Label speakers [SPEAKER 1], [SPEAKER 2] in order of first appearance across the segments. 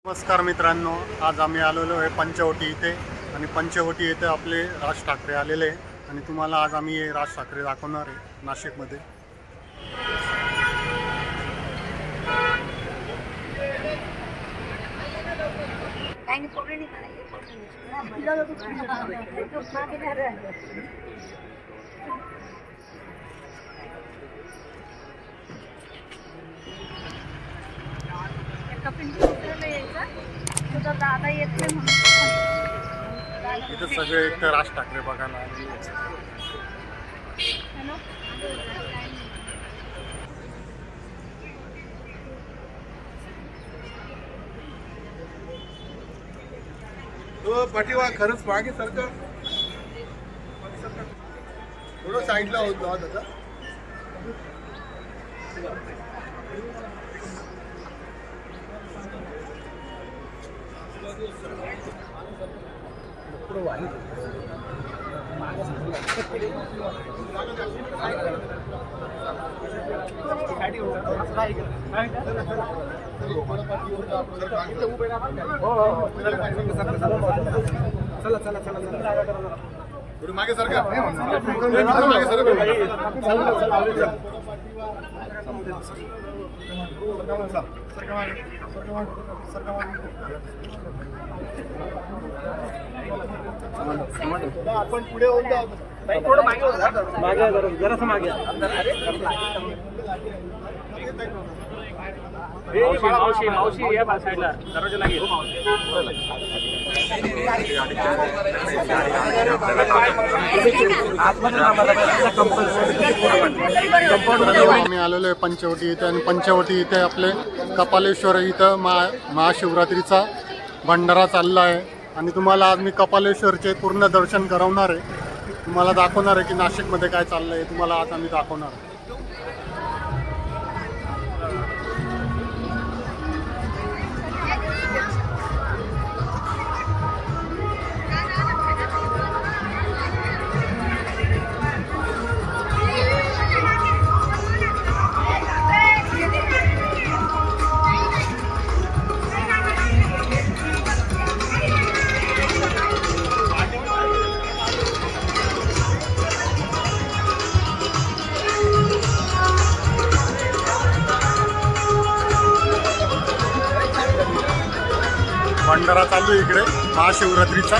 [SPEAKER 1] नमस्कार मित्रांनो, आज आम्ही आलेलो आहे पंचवटी इथे आणि पंचवटी येथे आपले राज ठाकरे आलेले आहे आणि तुम्हाला आज आम्ही राज ठाकरे दाखवणार आहे नाशिकमध्ये।
[SPEAKER 2] दादा येते
[SPEAKER 1] इथे सगळे एक राज ठाकरे बघायला आलेले आहेत।
[SPEAKER 3] पाठीवा खरंच मागे सरकार थोडं साईडला होतो दादा। चला चला चला थोडी मागे सरकार मागे आपण पुढे होऊन जाऊ थोडं मागे जरासं मागे
[SPEAKER 4] मावशी मावशी या साईडला दरवाजा लागेल।
[SPEAKER 1] आम्ही आलेलो आहे पंचवटी इथे आणि पंचवटी इथे आपले कपालेश्वर इथं महाशिवरात्रीचा भंडारा चालला आहे आणि तुम्हाला आज मी कपालेश्वरचे पूर्ण दर्शन करवणार आहे। तुम्हाला दाखवणार आहे की नाशिकमध्ये काय चाललं आहे, तुम्हाला आज आम्ही दाखवणार आहे। भंडारा चालू आहे इकडे महाशिवरात्रीचा।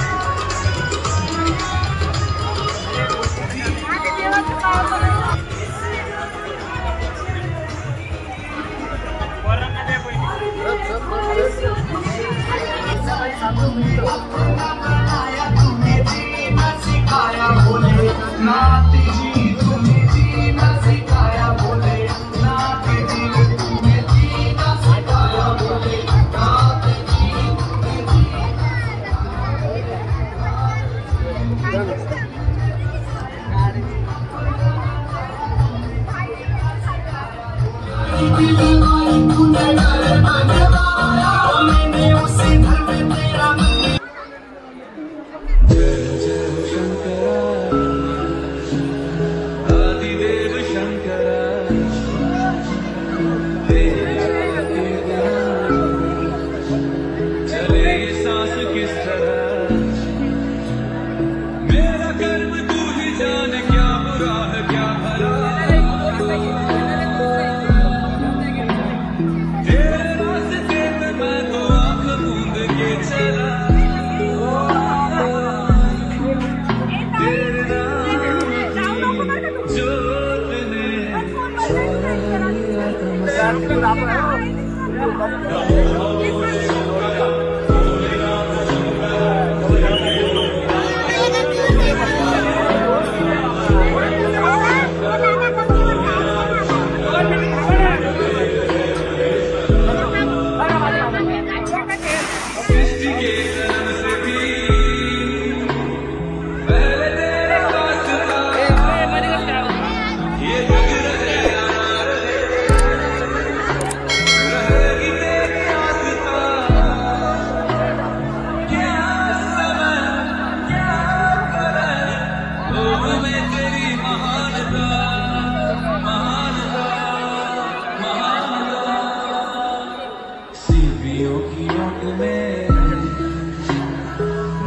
[SPEAKER 2] में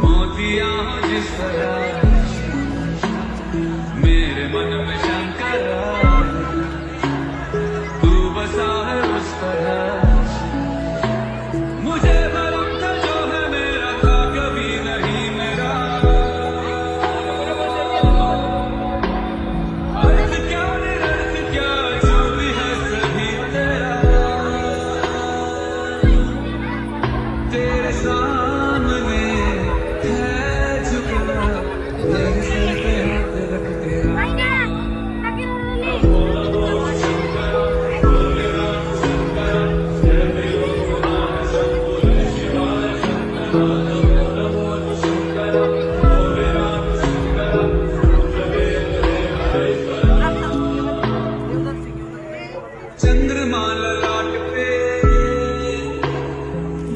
[SPEAKER 2] मोतियां जिस तरह मेरे मन में शंकरा तू बसा है उस तरह मुझे भरम था जो है मेरा था कभी नहीं मेरा अर्थ क्या निरर्थ क्या जो भी है सभी तेरा तेरे सामने है झुकना तेरे सर पे हाथ रख तेरा चंद्रमा ललाट पे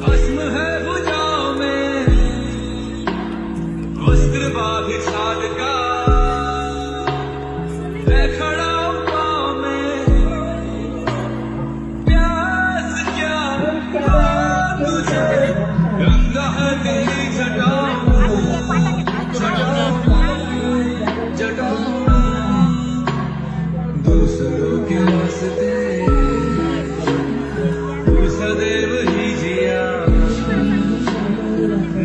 [SPEAKER 2] भस्म है भुजाओं में वस्त्र बाधि छाद का मैं खड़ा हूं पाँव में प्यास क्या तुझे रंगा है तेरी जटाओं जटाओं दूसरों के वास्ते तू सदैव ही जिया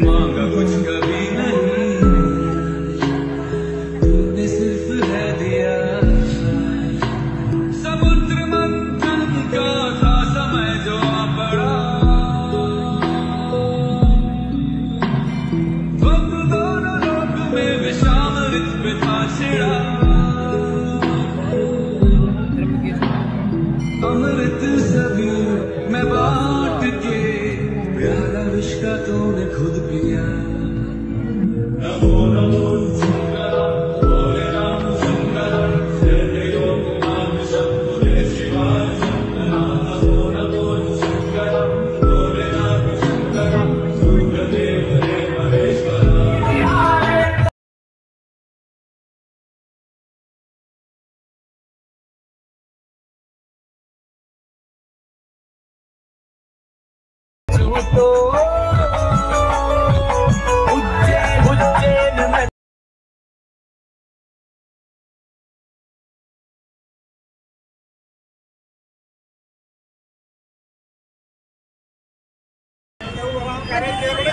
[SPEAKER 2] मांगा कुछ कभी नहीं तूने सिर्फ है दिया समुद्र मंथन का था समय जो आ पड़ा वक्त दोनों लोक में विषाम ऋत पे था छिड़ा अमृत सभी मैं बांट के प्याला विष का तूने खुद पिया नमो नमो शंकर भोले राम शंकर हृदयों नाम शंभुरे शिवाय शंकर नमो नमो शंकर भोले राम शंकर सूर्यदेव रे महेश्वर उज्जैन में
[SPEAKER 3] करे